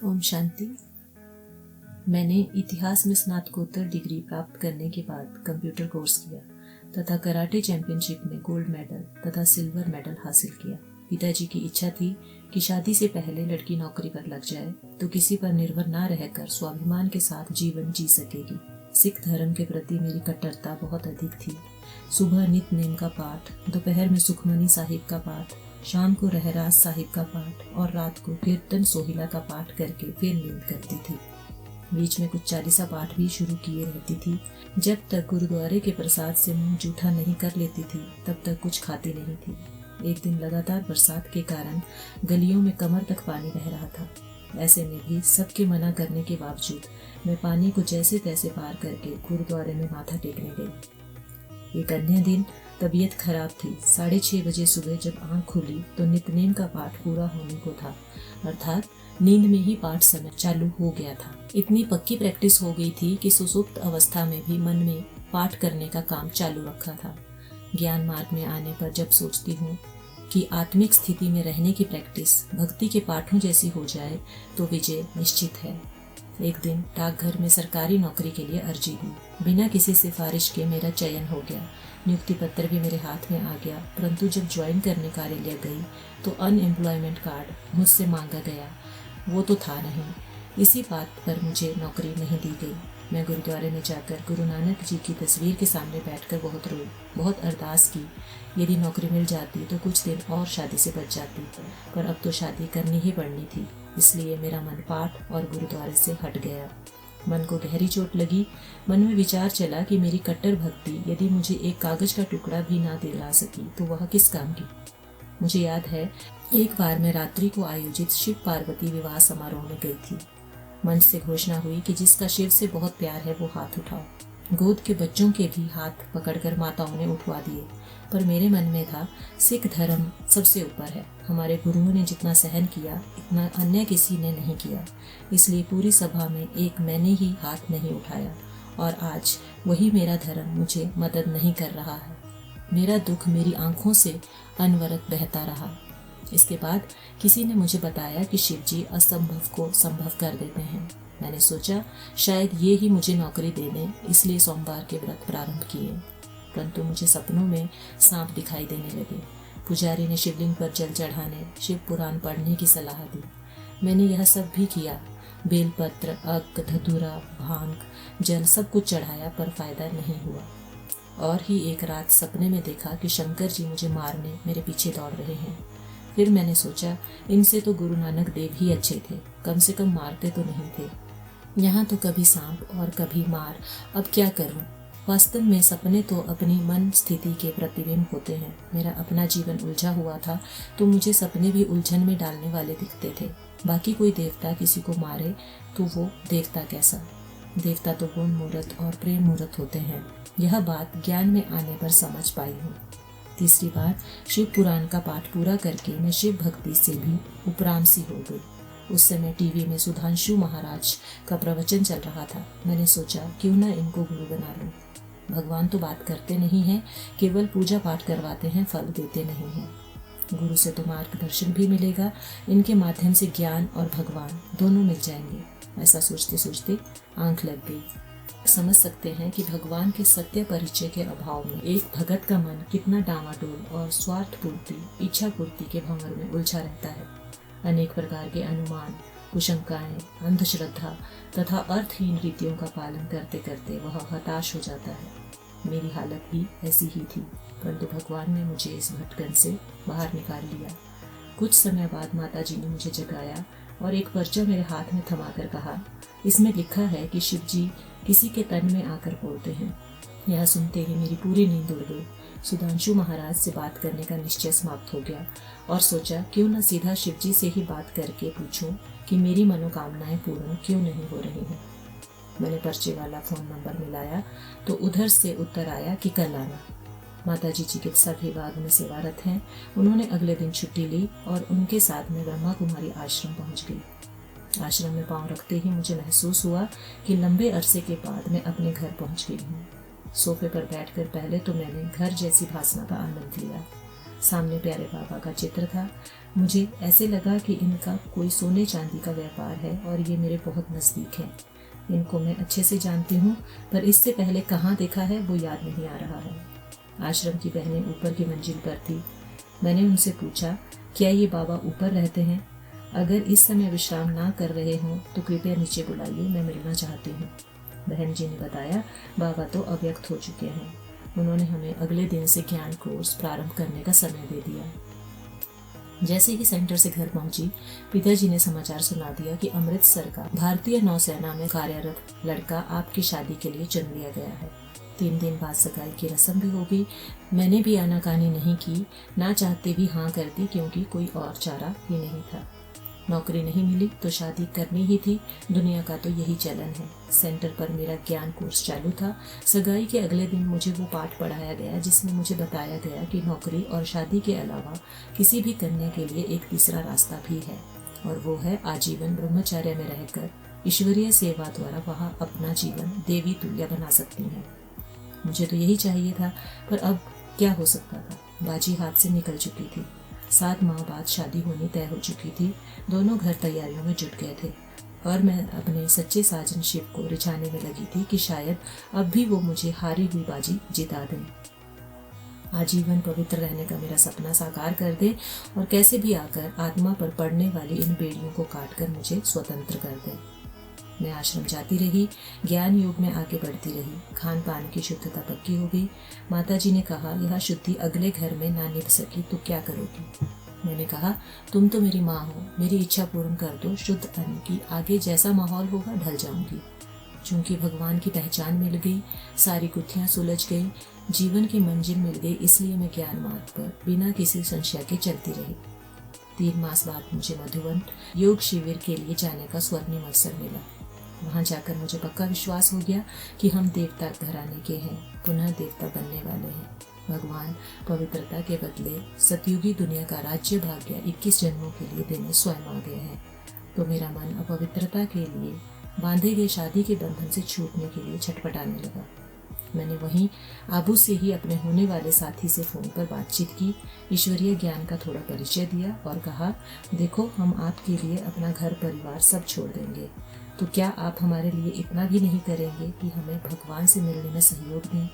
ओम शांति। मैंने इतिहास में स्नातकोत्तर डिग्री प्राप्त करने के बाद कंप्यूटर कोर्स किया तथा कराटे चैंपियनशिप में गोल्ड मेडल तथा सिल्वर मेडल हासिल किया। पिताजी की इच्छा थी कि शादी से पहले लड़की नौकरी पर लग जाए तो किसी पर निर्भर न रहकर स्वाभिमान के साथ जीवन जी सकेगी। सिख धर्म के प्रति मेरी कट्टरता बहुत अधिक थी। सुबह नित नेम का पाठ, दोपहर में सुखमनी साहिब का पाठ, शाम को रहरास साहिब का पाठ और रात को कीर्तन सोहिला का पाठ करके फिर नींद करती थी। बीच में कुछ चालीसा पाठ भी शुरू किए रहती थी। जब तक गुरुद्वारे के प्रसाद से मुंह जूठा नहीं कर लेती थी तब तक कुछ खाती नहीं थी। एक दिन लगातार बरसात के कारण गलियों में कमर तक पानी बह रहा था। ऐसे में भी सबके मना करने के बावजूद मैं पानी को जैसे तैसे पार करके गुरुद्वारे में माथा टेकने गई। एक अन्य दिन तबीयत खराब थी। 6:30 बजे सुबह जब आंख खुली तो नित्यनेम का पाठ पूरा होने को था, अर्थात नींद में ही पाठ समय चालू हो गया था। इतनी पक्की प्रैक्टिस हो गई थी कि सुसुप्त अवस्था में भी मन में पाठ करने का काम चालू रखा था। ज्ञान मार्ग में आने पर जब सोचती हूँ कि आत्मिक स्थिति में रहने की प्रैक्टिस भक्ति के पाठों जैसी हो जाए तो विजय निश्चित है। एक दिन डाकघर में सरकारी नौकरी के लिए अर्जी दी। बिना किसी सिफारिश के मेरा चयन हो गया। नियुक्ति पत्र भी मेरे हाथ में आ गया, परंतु जब ज्वाइन करने कार्यालय गई तो अनएम्प्लॉयमेंट कार्ड मुझसे मांगा गया। वो तो था नहीं। इसी बात पर मुझे नौकरी नहीं दी गई। मैं गुरुद्वारे में जाकर गुरु नानक जी की तस्वीर के सामने बैठकर बहुत रोई, बहुत अरदास की। यदि नौकरी मिल जाती तो कुछ दिन और शादी से बच जाती, पर अब तो शादी करनी ही पड़नी थी। इसलिए मेरा मन पाठ और गुरुद्वारे से हट गया। मन को गहरी चोट लगी। मन में विचार चला कि मेरी कट्टर भक्ति यदि मुझे एक कागज का टुकड़ा भी ना दिला सकी तो वह किस काम की। मुझे याद है, एक बार मैं रात्रि को आयोजित शिव पार्वती विवाह समारोह में गई थी। मंच से घोषणा हुई कि जिसका शिव से बहुत प्यार है वो हाथ उठाओ। गोद के बच्चों के भी हाथ पकड़कर माताओं ने उठवा दिए, पर मेरे मन में था सिख धर्म सबसे ऊपर है। हमारे गुरुओं ने जितना सहन किया इतना अन्य किसी ने नहीं किया। इसलिए पूरी सभा में एक मैंने ही हाथ नहीं उठाया और आज वही मेरा धर्म मुझे मदद नहीं कर रहा है। मेरा दुख मेरी आंखों से अनवरत बहता रहा। इसके बाद किसी ने मुझे बताया कि शिव जी असंभव को संभव कर देते हैं। मैंने सोचा शायद ये ही मुझे नौकरी दे दें, इसलिए सोमवार के व्रत प्रारंभ किए। परंतु मुझे सपनों में सांप दिखाई देने लगे। पुजारी ने शिवलिंग पर जल चढ़ाने, शिव पुराण पढ़ने की सलाह दी। मैंने यह सब भी किया। बेलपत्र, अक, धतूरा, भांग, जल सब कुछ चढ़ाया, पर फायदा नहीं हुआ। और ही एक रात सपने में देखा कि शंकर जी मुझे मारने मेरे पीछे दौड़ रहे हैं। फिर मैंने सोचा इनसे तो गुरु नानक देव ही अच्छे थे, कम से कम मारते तो नहीं थे। यहाँ तो कभी सांप और कभी मार, अब क्या करूं? वास्तव में सपने तो अपनी मन स्थिति के प्रतिबिंब होते हैं। मेरा अपना जीवन उलझा हुआ था तो मुझे सपने भी उलझन में डालने वाले दिखते थे। बाकी कोई देवता किसी को मारे तो वो देवता कैसा? देवता तो गुण मूर्त और प्रेम मूर्त होते हैं। यह बात ज्ञान में आने पर समझ पाई हूँ। तीसरी बार शिव पुराण का पाठ पूरा करके मैं शिव भक्ति से भी उपराम सी हो गई। उस समय टीवी में सुधांशु महाराज का प्रवचन चल रहा था। मैंने सोचा क्यों ना इनको गुरु बना लूं। भगवान तो बात करते नहीं हैं, केवल पूजा पाठ करवाते हैं, फल देते नहीं हैं। गुरु से तो मार्गदर्शन भी मिलेगा, इनके माध्यम से ज्ञान और भगवान दोनों मिल जाएंगे। ऐसा सोचते सोचते आंख लग गई। समझ सकते हैं कि भगवान के सत्य परिचय के अभाव में एक भगत का मन कितना डामाडोल और स्वार्थ पूर्ति, इच्छा पूर्ति के भंवर में उलझा रहता है। अनेक प्रकार के अनुमान, कुशंकाएं, अंधश्रद्धा तथा अर्थहीन रीतियों का पालन करते करते वह हताश हो जाता है। मेरी हालत भी ऐसी ही थी, परंतु भगवान ने मुझे इस भटकन से बाहर निकाल लिया। कुछ समय बाद माता जी ने मुझे जगाया और एक पर्चा मेरे हाथ में थमाकर कहा, इसमें लिखा है कि शिव जी किसी के तन में आकर बोलते हैं। यह सुनते ही मेरी पूरी नींद उड़ गई। सुधांशु महाराज से बात करने का निश्चय समाप्त हो गया और सोचा क्यों न सीधा शिव जी से ही बात करके पूछूं कि मेरी मनोकामनाएं पूर्ण क्यों नहीं हो रही हैं। मैंने पर्चे वाला फोन नंबर मिलाया तो उधर से उत्तर आया कि कल आना। माताजी चिकित्सा विभाग में सेवारत हैं। उन्होंने अगले दिन छुट्टी ली और उनके साथ में ब्रह्मा कुमारी आश्रम पहुंच गई। आश्रम में पांव रखते ही मुझे महसूस हुआ कि लंबे अरसे के बाद मैं अपने घर पहुंच गई हूँ। सोफे पर बैठकर पहले तो मैंने घर जैसी भासना का आनंद लिया। सामने प्यारे बाबा का चित्र था। मुझे ऐसे लगा कि इनका कोई सोने चांदी का व्यापार है और ये मेरे बहुत नज़दीक है। इनको मैं अच्छे से जानती हूँ, पर इससे पहले कहाँ देखा है वो याद नहीं आ रहा है। आश्रम की बहनें ऊपर की मंजिल पर थी। मैंने उनसे पूछा, क्या ये बाबा ऊपर रहते हैं? अगर इस समय विश्राम ना कर रहे हों तो कृपया नीचे बुलाइए, मैं मिलना चाहती हूँ। बहन जी ने बताया, बाबा तो अव्यक्त हो चुके हैं। उन्होंने हमें अगले दिन से ज्ञान कोर्स प्रारंभ करने का समय दे दिया। जैसे ही सेंटर से घर पहुंची, पिताजी ने समाचार सुना दिया कि अमृतसर का भारतीय नौसेना में कार्यरत लड़का आपकी शादी के लिए चुन लिया गया है। 3 दिन बाद सगाई की रस्म भी होगी। मैंने भी आनाकानी नहीं की, ना चाहते भी हाँ कर दी, क्योंकि कोई और चारा ही नहीं था। नौकरी नहीं मिली तो शादी करनी ही थी, दुनिया का तो यही चलन है। सेंटर पर मेरा ज्ञान कोर्स चालू था। सगाई के अगले दिन मुझे वो पाठ पढ़ाया गया जिसमें मुझे बताया गया कि नौकरी और शादी के अलावा किसी भी कन्या के लिए एक तीसरा रास्ता भी है, और वो है आजीवन ब्रह्मचर्य में रहकर ईश्वरीय सेवा द्वारा वहाँ अपना जीवन देवी तुल्य बना सकती हैं। मुझे तो यही चाहिए था, पर अब क्या हो सकता था? बाजी हाथ से निकल चुकी थी। 7 माह बाद शादी होनी तय हो चुकी थी। दोनों घर तैयारियों में जुट गए थे और मैं अपने सच्चे साजन शिव को रिझाने में लगी थी कि शायद अब भी वो मुझे हारी हुई बाजी जिता दें, आजीवन पवित्र रहने का मेरा सपना साकार कर दे और कैसे भी आकर आत्मा पर पड़ने वाली इन बेड़ियों को काट कर मुझे स्वतंत्र कर दे। मैं आश्रम जाती रही, ज्ञान योग में आगे बढ़ती रही। खान पान की शुद्धता पक्की हो गई। माताजी ने कहा, यह शुद्धि अगले घर में ना निभ सकी तो क्या करोगी? मैंने कहा, तुम तो मेरी माँ हो, मेरी इच्छा पूर्ण कर दो। शुद्ध अन्न की, आगे जैसा माहौल होगा ढल जाऊंगी। चूंकि भगवान की पहचान मिल गई, सारी गुत्थियां सुलझ गई, जीवन की मंजिल मिल गई, इसलिए मैं ज्ञान मार्ग पर बिना किसी संशय के चलती रही। 3 मास बाद मुझे मधुवन योग शिविर के लिए जाने का स्वर्णिम अवसर मिला। वहां जाकर मुझे पक्का विश्वास हो गया कि हम देवता घराने के हैं, पुनः देवता बनने वाले हैं। भगवान पवित्रता के बदले सतयुगी दुनिया का राज्य भाग्य 21 जन्मों के लिए देने स्वयं आ गए हैं। तो मेरा मन अपवित्रता के लिए बांधे गए शादी के बंधन से छूटने के लिए छटपटाने लगा। मैंने वहीं आबू से ही अपने होने वाले साथी से फोन पर बातचीत की, ईश्वरीय ज्ञान का थोड़ा परिचय दिया और कहा, देखो, हम आपके लिए अपना घर परिवार सब छोड़ देंगे, तो क्या आप हमारे लिए इतना भी नहीं करेंगे कि हमें भगवान से मिलने में सहयोग दें?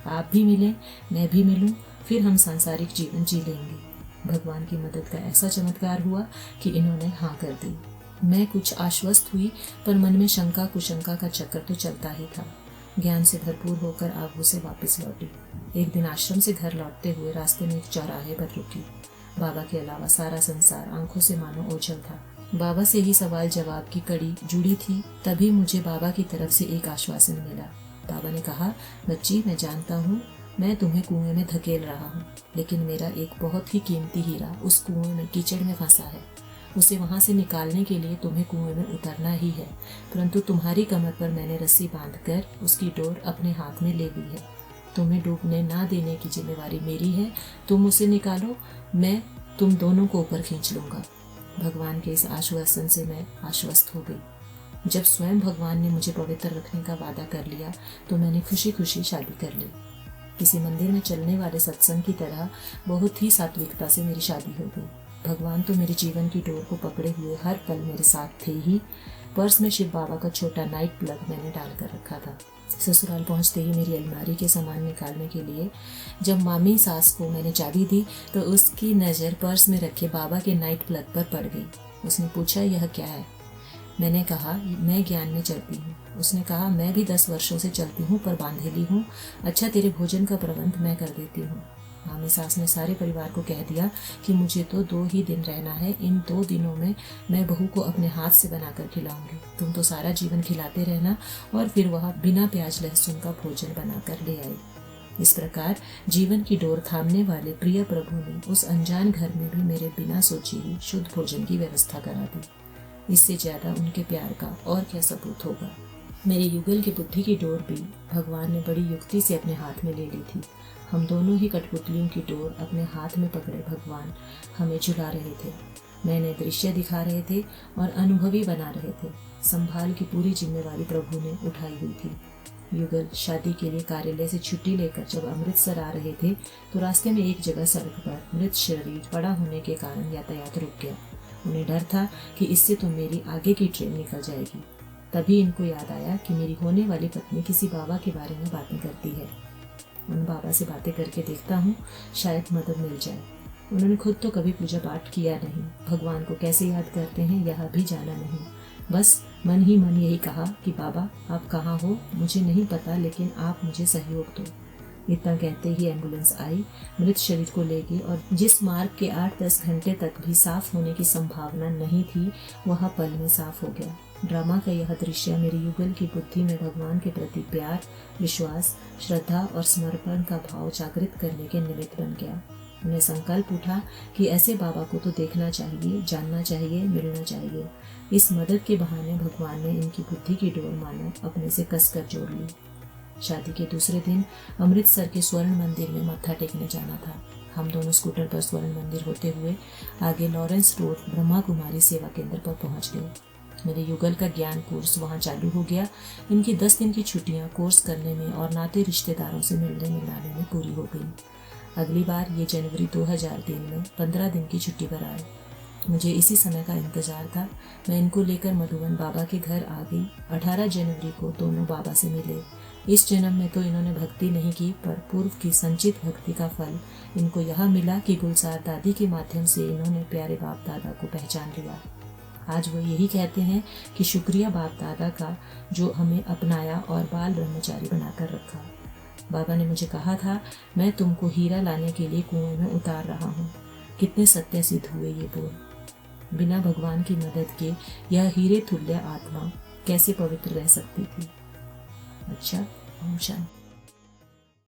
आप भी मिलें, मैं भी मिलूं, फिर हम सांसारिक जीवन जी लेंगे। भगवान की मदद का ऐसा चमत्कार हुआ कि इन्होंने हाँ कर दी। मैं कुछ आश्वस्त हुई, पर मन में शंका कुशंका का चक्कर तो चलता ही था। ज्ञान से भरपूर होकर आबू से वापस लौटी। एक दिन आश्रम से घर लौटते हुए रास्ते में एक चौराहे पर रुकी। बाबा के अलावा सारा संसार आंखों से मानो ओझल था। बाबा से ही सवाल जवाब की कड़ी जुड़ी थी। तभी मुझे बाबा की तरफ से एक आश्वासन मिला। बाबा ने कहा, बच्ची, मैं जानता हूँ मैं तुम्हें कुएं में धकेल रहा हूँ, लेकिन मेरा एक बहुत ही कीमती हीरा उस कुएं में कीचड़ में फंसा है। उसे वहां से निकालने के लिए तुम्हें कुएं में उतरना ही है, परंतु तुम्हारी कमर पर मैंने रस्सी बांधकर उसकी डोर अपने हाथ में ले ली है। तुम्हें डूबने ना देने की जिम्मेवारी मेरी है। तुम उसे निकालो, मैं तुम दोनों को ऊपर खींच लूंगा। भगवान के इस आश्वासन से मैं आश्वस्त हो गई। जब स्वयं भगवान ने मुझे पवित्र रखने का वादा कर लिया तो मैंने खुशी खुशी शादी कर ली। किसी मंदिर में चलने वाले सत्संग की तरह बहुत ही सात्विकता से मेरी शादी हो गई। भगवान तो मेरे जीवन की डोर को पकड़े हुए हर पल मेरे साथ थे ही। पर्स में शिव बाबा का छोटा नाइट प्लग मैंने डाल कर रखा था। ससुराल पहुंचते ही मेरी अलमारी के सामान निकालने के लिए जब मामी सास को मैंने चाबी दी तो उसकी नज़र पर्स में रखे बाबा के नाइट प्लग पर पड़ गई। उसने पूछा, यह क्या है? मैंने कहा, मैं ज्ञान में चलती हूँ। उसने कहा, मैं भी 10 वर्षों से चलती हूँ, पर बांधेली हूँ। अच्छा, तेरे भोजन का प्रबंध मैं कर देती हूँ। मामी सास ने सारे परिवार को कह दिया कि मुझे तो 2 ही दिन रहना है। इन 2 दिनों में मैं बहू को अपने हाथ से बनाकर खिलाऊंगी। तुम तो सारा जीवन खिलाते रहना। और फिर वह बिना प्याज लहसुन का भोजन बनाकर ले आई। इस प्रकार जीवन की डोर थामने वाले प्रिय प्रभु ने उस अनजान घर में भी मेरे बिना सोचे ही शुद्ध भोजन की व्यवस्था करा दी। इससे ज्यादा उनके प्यार का और क्या सबूत होगा। मेरे युगल की बुद्धि की डोर भी भगवान ने बड़ी युक्ति से अपने हाथ में ले ली थी। हम दोनों ही कठपुतलियों की डोर अपने हाथ में पकड़े भगवान हमें झुला रहे थे। मैंने दृश्य दिखा रहे थे और अनुभवी बना रहे थे। संभाल की पूरी जिम्मेवारी प्रभु ने उठाई हुई थी। युगल शादी के लिए कार्यालय से छुट्टी लेकर जब अमृतसर आ रहे थे तो रास्ते में एक जगह सड़क पर मृत शरीर पड़ा होने के कारण यातायात रुक गया। उन्हें डर था कि इससे तो मेरी आगे की ट्रेन निकल जाएगी। तभी इनको याद आया कि मेरी होने वाली पत्नी किसी बाबा के बारे में बातें करती है। उन बाबा से बातें करके देखता हूँ, शायद मदद मिल जाए। उन्होंने खुद तो कभी पूजा पाठ किया नहीं, भगवान को कैसे याद करते हैं यह भी जाना नहीं। बस मन ही मन यही कहा कि बाबा आप कहाँ हो मुझे नहीं पता, लेकिन आप मुझे सहयोग दो। इतना कहते ही एम्बुलेंस आई, मृत शरीर को ले गई और जिस मार्ग के 8-10 घंटे तक भी साफ होने की संभावना नहीं थी वह पल में साफ हो गया। ड्रामा का यह दृश्य मेरी युगल की बुद्धि में भगवान के प्रति प्यार, विश्वास, श्रद्धा और समर्पण का भाव जागृत करने के निमित्त बन गया। उन्हें संकल्प उठा कि ऐसे बाबा को तो देखना चाहिए, जानना चाहिए, मिलना चाहिए। इस मदद के बहाने भगवान ने इनकी बुद्धि की डोर मानो अपने से कसकर जोड़ ली। शादी के दूसरे दिन अमृतसर के स्वर्ण मंदिर में मत्था टेकने जाना था। हम दोनों स्कूटर पर स्वर्ण मंदिर होते हुए आगे लॉरेंस रोड ब्रह्मा कुमारी सेवा केंद्र पर पहुंच गए। मेरे युगल का ज्ञान कोर्स वहां चालू हो गया। इनकी 10 दिन की छुट्टियां कोर्स करने में और नाते रिश्तेदारों से मिलने मिलाने में पूरी हो गई। अगली बार ये जनवरी 2003 में 15 दिन की छुट्टी पर आए। मुझे इसी समय का इंतजार था। मैं इनको लेकर मधुबन बाबा के घर आ गई। 18 जनवरी को दोनों बाबा से मिले। इस जन्म में तो इन्होंने भक्ति नहीं की, पर पूर्व की संचित भक्ति का फल इनको यह मिला कि गुलजार दादी के माध्यम से इन्होंने प्यारे बाप दादा को पहचान लिया। आज वो यही कहते हैं कि शुक्रिया बाप दादा का जो हमें अपनाया और बाल ब्रह्मचारी बनाकर रखा। बाबा ने मुझे कहा था, मैं तुमको हीरा लाने के लिए कुएं में उतार रहा हूँ। कितने सत्य सिद्ध हुए ये बोल। बिना भगवान की मदद के यह हीरे तुल्य आत्मा कैसे पवित्र रह सकती थी। अच्छा, ओम शांति।